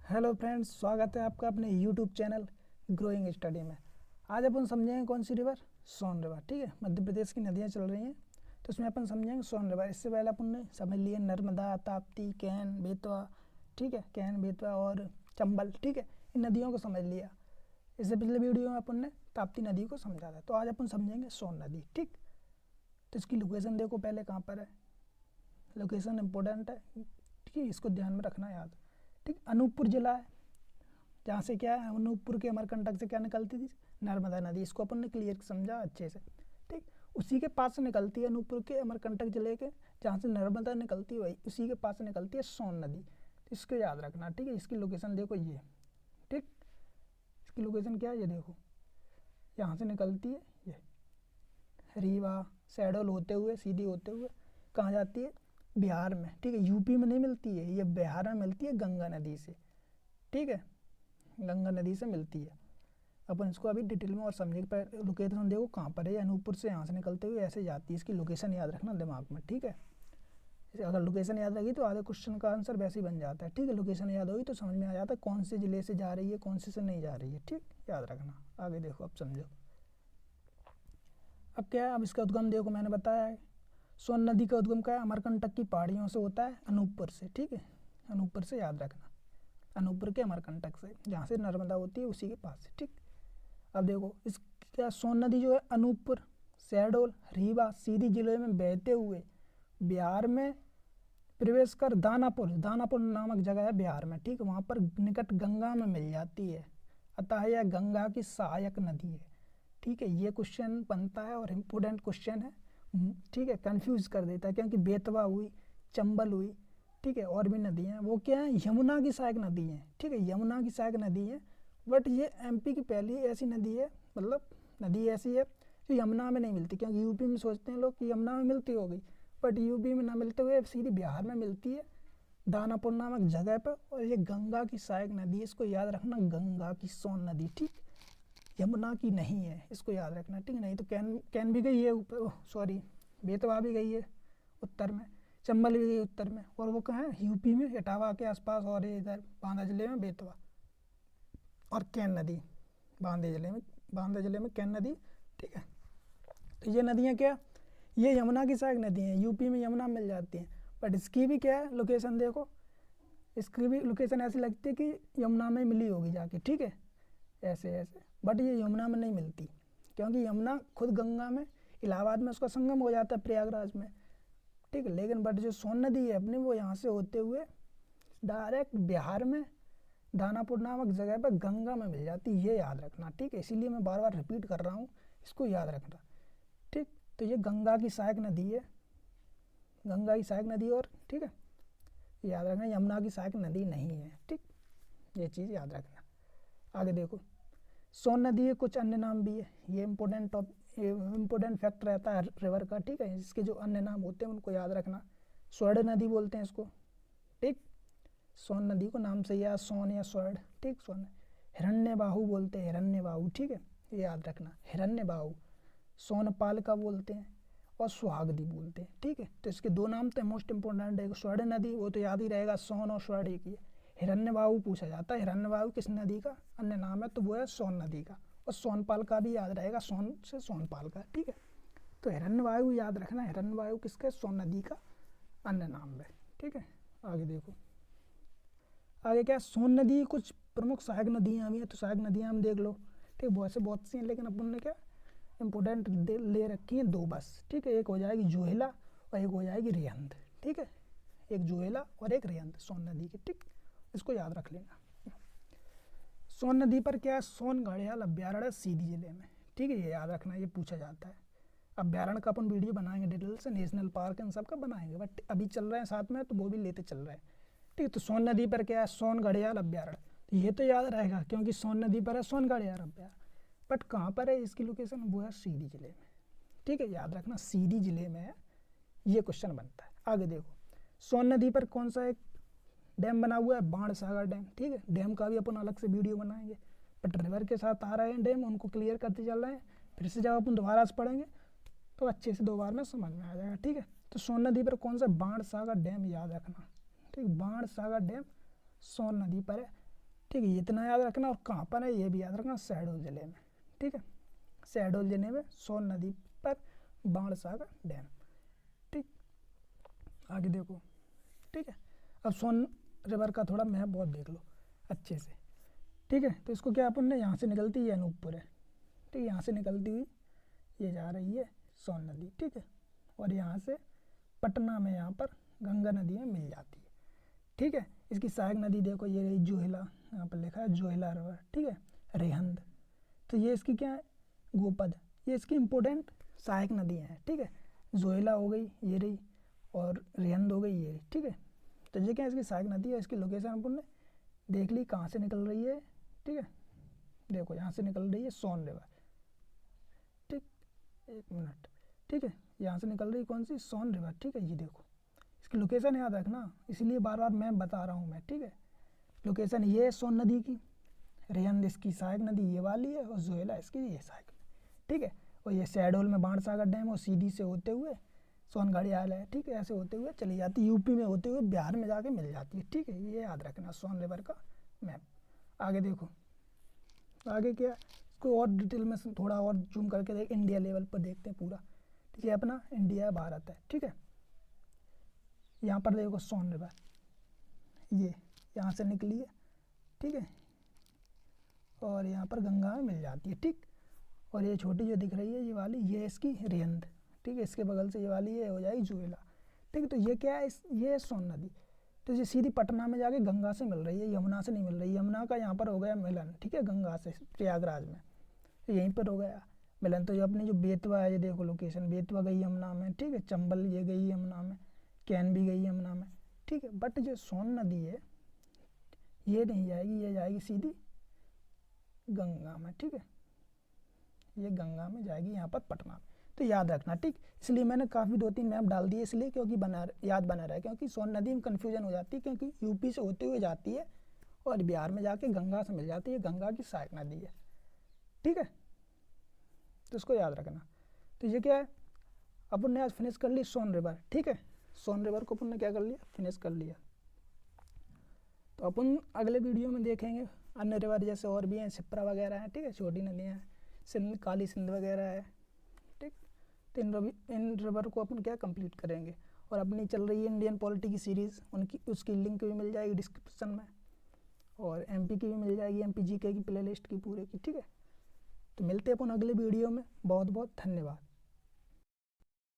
Hello friends, स्वागत है आपका अपने यूट्यूब चैनल ग्रोइंग स्टडी में। आज अपन समझेंगे कौन सी रिवर, सोन रिवर। ठीक है, मध्य प्रदेश की नदियाँ चल रही हैं तो उसमें अपन समझेंगे सोन रिवर। इससे पहले अपन ने समझ लिए नर्मदा, ताप्ती, कैन, बेतवा। ठीक है, कैन, बेतवा और चंबल। ठीक है, इन नदियों को समझ लिया। इससे पिछले वीडियो में अपन ने ताप्ती नदी को समझा था। तो आज अपन समझेंगे सोन नदी। ठीक, तो इसकी लोकेशन देखो पहले कहाँ पर है। लोकेशन इंपॉर्टेंट है, ठीक है, इसको ध्यान में रखना याद। ठीक, अनूपपुर जिला है, जहाँ से क्या है, अनूपपुर के अमरकंटक से क्या निकलती थी, नर्मदा नदी। इसको अपन ने क्लियर समझा अच्छे से। ठीक, उसी के पास से निकलती है अनूपपुर के अमरकंटक जिले के, जहाँ से नर्मदा निकलती है, वही उसी के पास से निकलती है सोन नदी। तो इसको याद रखना। ठीक है, इसकी लोकेशन देखो ये। ठीक, इसकी लोकेशन क्या है, ये देखो, यहाँ से निकलती है ये रीवा, शहडोल होते हुए, सीधी होते हुए कहाँ जाती है, बिहार में। ठीक है, यूपी में नहीं मिलती है, ये बिहार में मिलती है गंगा नदी से। ठीक है, गंगा नदी से मिलती है। अपन इसको अभी डिटेल में और समझेंगे। पर लोकेशन देखो कहाँ पर है, अनूपपुर से यहाँ से निकलते हुए ऐसे जाती है। इसकी लोकेशन याद रखना दिमाग में। ठीक है, अगर लोकेशन याद रही तो आधे क्वेश्चन का आंसर वैसे ही बन जाता है। ठीक है, लोकेशन याद होगी तो समझ में आ जाता है कौन से ज़िले से जा रही है, कौन से नहीं जा रही है। ठीक, याद रखना। आगे देखो, अब समझो। अब क्या है, अब इसका उद्गम देखो, मैंने बताया है सोन नदी का उद्गम क्या है, अमरकंटक की पहाड़ियों से होता है, अनूपपुर से। ठीक है, अनूपपुर से याद रखना, अनूपपुर के अमरकंटक से, जहाँ से नर्मदा होती है उसी के पास से। ठीक, अब देखो इस क्या, सोन नदी जो है अनूपपुर, शहडोल, रीवा, सीधी जिले में बहते हुए बिहार में प्रवेश कर दानापुर, दानापुर नामक जगह है बिहार में। ठीक, वहाँ पर निकट गंगा में मिल जाती है। अतः यह गंगा की सहायक नदी है। ठीक है, ये क्वेश्चन बनता है और इम्पोर्टेंट क्वेश्चन है। ठीक है, कंफ्यूज कर देता है, क्योंकि बेतवा हुई, चंबल हुई, ठीक है, और भी नदी हैं, वो क्या है, यमुना की सहायक नदी है। ठीक है, यमुना की सहायक नदी है। बट ये एमपी की पहली ऐसी नदी है, मतलब नदी ऐसी है जो यमुना में नहीं मिलती। क्योंकि यूपी में सोचते हैं लोग कि यमुना में मिलती होगी, बट यूपी में ना मिलते हुए सीधी बिहार में मिलती है, दानापुर नामक जगह पर। और ये गंगा की सहायक नदी है, इसको याद रखना, गंगा की सोन नदी। ठीक, यमुना की नहीं है, इसको याद रखना। ठीक, नहीं तो कैन भी गई है ऊपर, सॉरी, बेतवा भी गई है उत्तर में, चंबल भी गई उत्तर में, और वो कहाँ है, यूपी में इटावा के आसपास, और इधर बांदा जिले में बेतवा, और कैन नदी बांदा जिले में कैन नदी। ठीक है, तो ये नदियाँ क्या, ये यमुना की सहायक नदी हैं, यूपी में यमुना मिल जाती हैं। बट इसकी भी क्या है, लोकेशन देखो, इसकी भी लोकेशन ऐसी लगती है कि यमुना में मिली होगी जाके। ठीक है, ऐसे ऐसे, बट ये यमुना में नहीं मिलती, क्योंकि यमुना खुद गंगा में, इलाहाबाद में उसका संगम हो जाता है, प्रयागराज में। ठीक है, लेकिन बट जो सोन नदी है अपनी, वो यहाँ से होते हुए डायरेक्ट बिहार में दानापुर नामक जगह पर गंगा में मिल जाती है। ये याद रखना। ठीक है, इसीलिए मैं बार बार रिपीट कर रहा हूँ, इसको याद रखना। ठीक, तो ये गंगा की सहायक नदी है, गंगा की सहायक नदी। और ठीक है, याद रखना, यमुना की सहायक नदी नहीं है। ठीक, ये चीज़ याद रखना। आगे देखो, सोन नदी के कुछ अन्य नाम भी है, ये इम्पोर्टेंट फैक्ट रहता है रिवर का। ठीक है, इसके जो अन्य नाम होते हैं उनको याद रखना। स्वर्ण नदी बोलते हैं इसको। ठीक, सोन नदी को नाम से या सोन या स्वर्ण। ठीक, सोन। हिरण्यबाहु बोलते हैं, हिरण्यबाहु। ठीक है, ये याद रखना, हिरण्यबाहु। सोनपाल का बोलते हैं, और सुहागदी बोलते हैं। ठीक है, तो इसके दो नाम तो मोस्ट इंपॉर्टेंट है। स्वर्ण नदी वो तो याद ही रहेगा, सोन और स्वर्ण एक ही है। हिरण्यबाहु पूछा जाता है, हिरण्यबाहु किस नदी का अन्य नाम है, तो वो है सोन नदी का। और सोनपाल का भी याद रहेगा, सोन से सोनपाल का। ठीक है, तो हिरण्यवायु याद रखना, हिरण्यवायु किसके, सोन नदी का अन्य नाम है। ठीक है, आगे देखो, आगे क्या, सोन नदी कुछ प्रमुख सहायक नदियाँ भी हैं, तो सहायक नदियाँ हम देख लो। ठीक, बहुत सी हैं, लेकिन अपन ने क्या इंपॉर्टेंट ले रखी हैं दो बस। ठीक है, एक हो जाएगी जोहिला और एक हो जाएगी रिहंद। ठीक है, एक जोहिला और एक रिहंद सोन नदी की। ठीक, इसको याद रख लेना। सोन नदी पर क्या है, सोन घड़ियाल अभ्यारण्य सीधी जिले में। ठीक है, ये याद रखना, ये पूछा जाता है। अभ्यारण्य का अपन वीडियो बनाएंगे डिटेल से, नेशनल पार्क इन सब का बनाएंगे, बट अभी चल रहे हैं साथ में, तो वो भी लेते चल रहे हैं। ठीक है, तो सोन नदी पर क्या है, सोन घड़ियाल अभ्यारण्य। तो ये तो याद रहेगा, क्योंकि सोन नदी पर है सोन घड़ियाल अभ्यारण्य। बट कहाँ पर है इसकी लोकेशन, वो है सीधी जिले में। ठीक है, याद रखना, सीधी जिले में है, ये क्वेश्चन बनता है। आगे देखो, सोन नदी पर कौन सा एक डैम बना हुआ है, बाणसागर डैम। ठीक है, डैम का भी अपन अलग से वीडियो बनाएंगे, बट रिवर के साथ आ रहे हैं डैम, उनको क्लियर करते चल रहे हैं। फिर से जब अपन दोबारा से पढ़ेंगे तो अच्छे से 2 बार में समझ में आ जाएगा। ठीक है, तो सोन नदी पर कौन सा, बाणसागर डैम याद रखना। ठीक, बाणसागर डैम सोन नदी पर है। ठीक है, ये इतना याद रखना। और कहाँ पर है ये भी याद रखना, शहडोल ज़िले में। ठीक है, शहडोल ज़िले में सोन नदी पर बाणसागर डैम। ठीक, आगे देखो। ठीक है, अब सोन रिवर का थोड़ा मैप बहुत देख लो अच्छे से। ठीक है, तो इसको क्या अपन ने यहाँ से निकलती है अनूपपुर है। ठीक है, यहाँ से निकलती हुई ये जा रही है सोन नदी। ठीक है, और यहाँ से पटना में यहाँ पर गंगा नदी में मिल जाती है। ठीक है, इसकी सहायक नदी देखो ये रही जोहिला, यहाँ पर लिखा है जोहिला रिवर। ठीक है, रेहंद, तो ये इसकी क्या है, गोपद, ये इसकी इम्पोर्टेंट सहायक नदियाँ हैं। ठीक है, जोहिला हो गई ये रही, और रेहंद हो गई ये रही। ठीक है, तो ये क्या है, इसकी सहायक नदी है। इसकी लोकेशन अपन ने देख ली कहाँ से निकल रही है। ठीक है, देखो यहाँ से निकल रही है सोन रिवर। ठीक, एक मिनट। ठीक है, यहाँ से निकल रही कौन सी, सोन रिवर। ठीक है, ये देखो इसकी लोकेशन याद रखना, इसलिए बार बार मैं बता रहा हूँ मैं। ठीक है, लोकेशन ये है सोन नदी की, रेहंद इसकी सहायक नदी ये वाली है, और जोहेला इसकी ये सहायक नदी। ठीक है, और ये शहडोल में बाणसागर डैम, और सीधी से होते हुए सोनगढ़ आयल है। ठीक है, ऐसे होते हुए चली जाती है, यूपी में होते हुए बिहार में जाके मिल जाती है। ठीक है, ये याद रखना सोन रिवर का मैप। आगे देखो, आगे क्या, इसको और डिटेल में थोड़ा और जूम करके देख, इंडिया लेवल पर देखते हैं पूरा। ठीक है, अपना इंडिया भारत है। ठीक है, यहाँ पर देखो सोन रिवर ये यहाँ से निकली है। ठीक है, और यहाँ पर गंगा में मिल जाती है। ठीक, और ये छोटी जो दिख रही है ये वाली, ये इसकी रेहंद। ठीक है, इसके बगल से ये वाली ये हो जाएगी जोहेला। ठीक है, तो ये क्या है, ये है सोन नदी। तो ये सीधी पटना में जाके गंगा से मिल रही है, यमुना से नहीं मिल रही। यमुना का यहाँ पर हो गया मिलन। ठीक है, गंगा से प्रयागराज में, तो यहीं पर हो गया मिलन। तो ये अपनी जो बेतवा है, ये देखो लोकेशन, बेतवा गई यमुना में। ठीक है, चंबल ये गई यमुना में, कैन भी गई यमुना में। ठीक है, बट जो सोन नदी है ये नहीं जाएगी, ये जाएगी सीधी गंगा में। ठीक है, ये गंगा में जाएगी यहाँ पर पटना में। तो याद रखना। ठीक, इसलिए मैंने काफ़ी 2-3 मैप डाल दिए, इसलिए क्योंकि याद बना रहा है। क्योंकि सोन नदी में कन्फ्यूजन हो जाती है, क्योंकि यूपी से होते हुए जाती है और बिहार में जाके गंगा से मिल जाती है, गंगा की सहायक नदी है। ठीक है, तो इसको याद रखना। तो ये क्या है, अपन ने आज फिनिश कर ली सोन रिवर। ठीक है, सोन रिवर को अपन ने क्या कर लिया, फिनिश कर लिया। तो अपन अगले वीडियो में देखेंगे अन्य रिवर, जैसे और भी हैं, शिप्रा वगैरह हैं। ठीक है, छोटी नदियाँ हैं, सिंध, काली सिंध वगैरह है। ठीक, तो इन रिवर को अपन क्या कंप्लीट करेंगे। और अपनी चल रही है इंडियन पॉलिटी की सीरीज़, उनकी उसकी लिंक भी मिल जाएगी डिस्क्रिप्शन में, और एमपी की भी मिल जाएगी, एमपी जीके की प्लेलिस्ट की पूरे की। ठीक है, तो मिलते हैं अपन अगले वीडियो में। बहुत बहुत धन्यवाद।